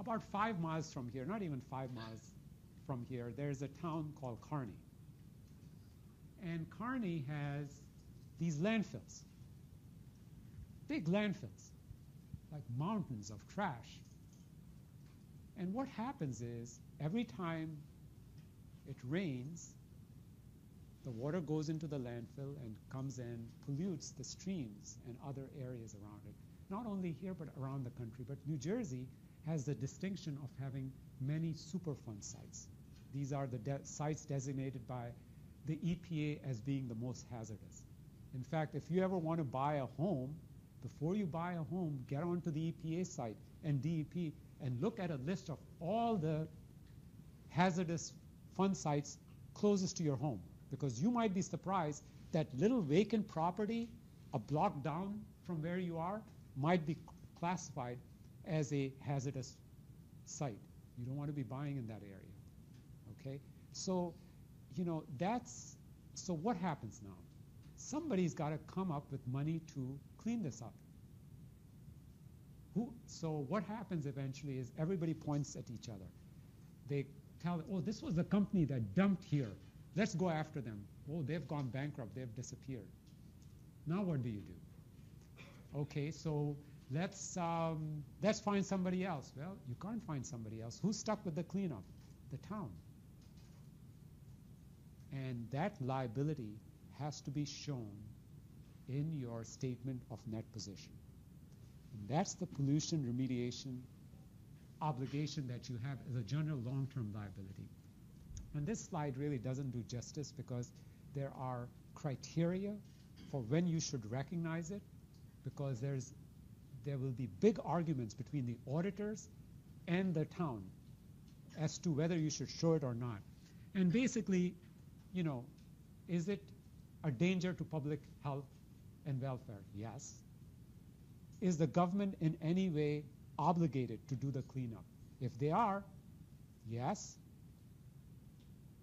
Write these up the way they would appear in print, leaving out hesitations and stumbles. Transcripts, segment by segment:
About 5 miles from here, not even 5 miles from here, there's a town called Kearney. And Kearney has these landfills, big landfills, like mountains of trash. And what happens is, every time it rains, the water goes into the landfill and comes and pollutes the streams and other areas around it. Not only here, but around the country. But New Jersey has the distinction of having many Superfund sites. These are the sites designated by the EPA as being the most hazardous. In fact, if you ever want to buy a home, before you buy a home, get onto the EPA site and DEP and look at a list of all the hazardous fund sites closest to your home. Because you might be surprised that little vacant property a block down from where you are might be classified as a hazardous site. You don't want to be buying in that area. Okay? So, so what happens now? Somebody's got to come up with money to clean this up. So what happens eventually is everybody points at each other. They tell, oh, this was the company that dumped here. Let's go after them. Oh, they've gone bankrupt. They've disappeared. Now what do you do? Okay, so let's find somebody else. Well, you can't find somebody else. Who's stuck with the cleanup? The town. And that liability has to be shown in your statement of net position. And that's the pollution remediation obligation that you have as a general long-term liability. And this slide really doesn't do justice because there are criteria for when you should recognize it, because there will be big arguments between the auditors and the town as to whether you should show it or not. And basically, is it a danger to public health and welfare? Yes. Is the government in any way obligated to do the cleanup? If they are, yes.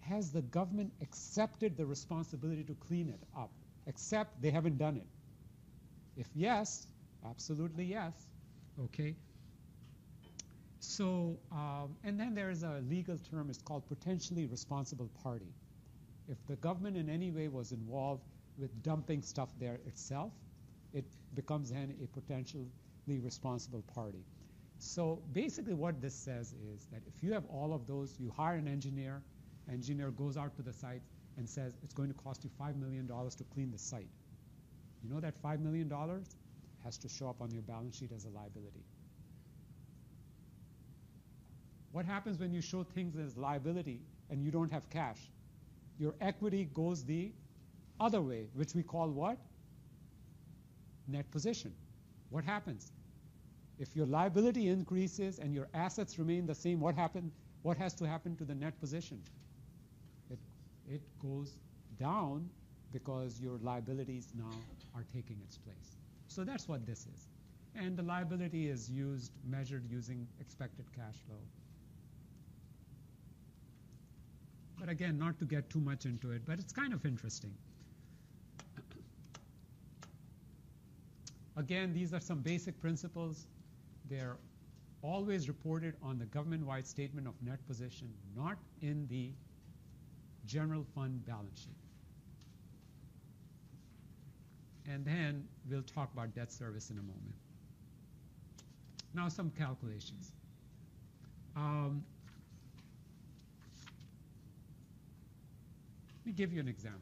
Has the government accepted the responsibility to clean it up, except they haven't done it? If yes, absolutely yes. Okay. So, and then there is a legal term, it's called potentially responsible party. If the government in any way was involved with dumping stuff there itself, it becomes then a potentially responsible party. So basically what this says is that if you have all of those, you hire an engineer goes out to the site and says it's going to cost you $5 million to clean the site. You know that $5 million has to show up on your balance sheet as a liability. What happens when you show things as liability and you don't have cash? Your equity goes the other way, which we call what? Net position. What happens? If your liability increases and your assets remain the same, what has to happen to the net position? It goes down because your liabilities now are taking its place. So that's what this is. And the liability is measured using expected cash flow. But again, not to get too much into it, but it's kind of interesting. Again, these are some basic principles. They're always reported on the government-wide statement of net position, not in the general fund balance sheet. And then we'll talk about debt service in a moment. Now some calculations. Let me give you an example.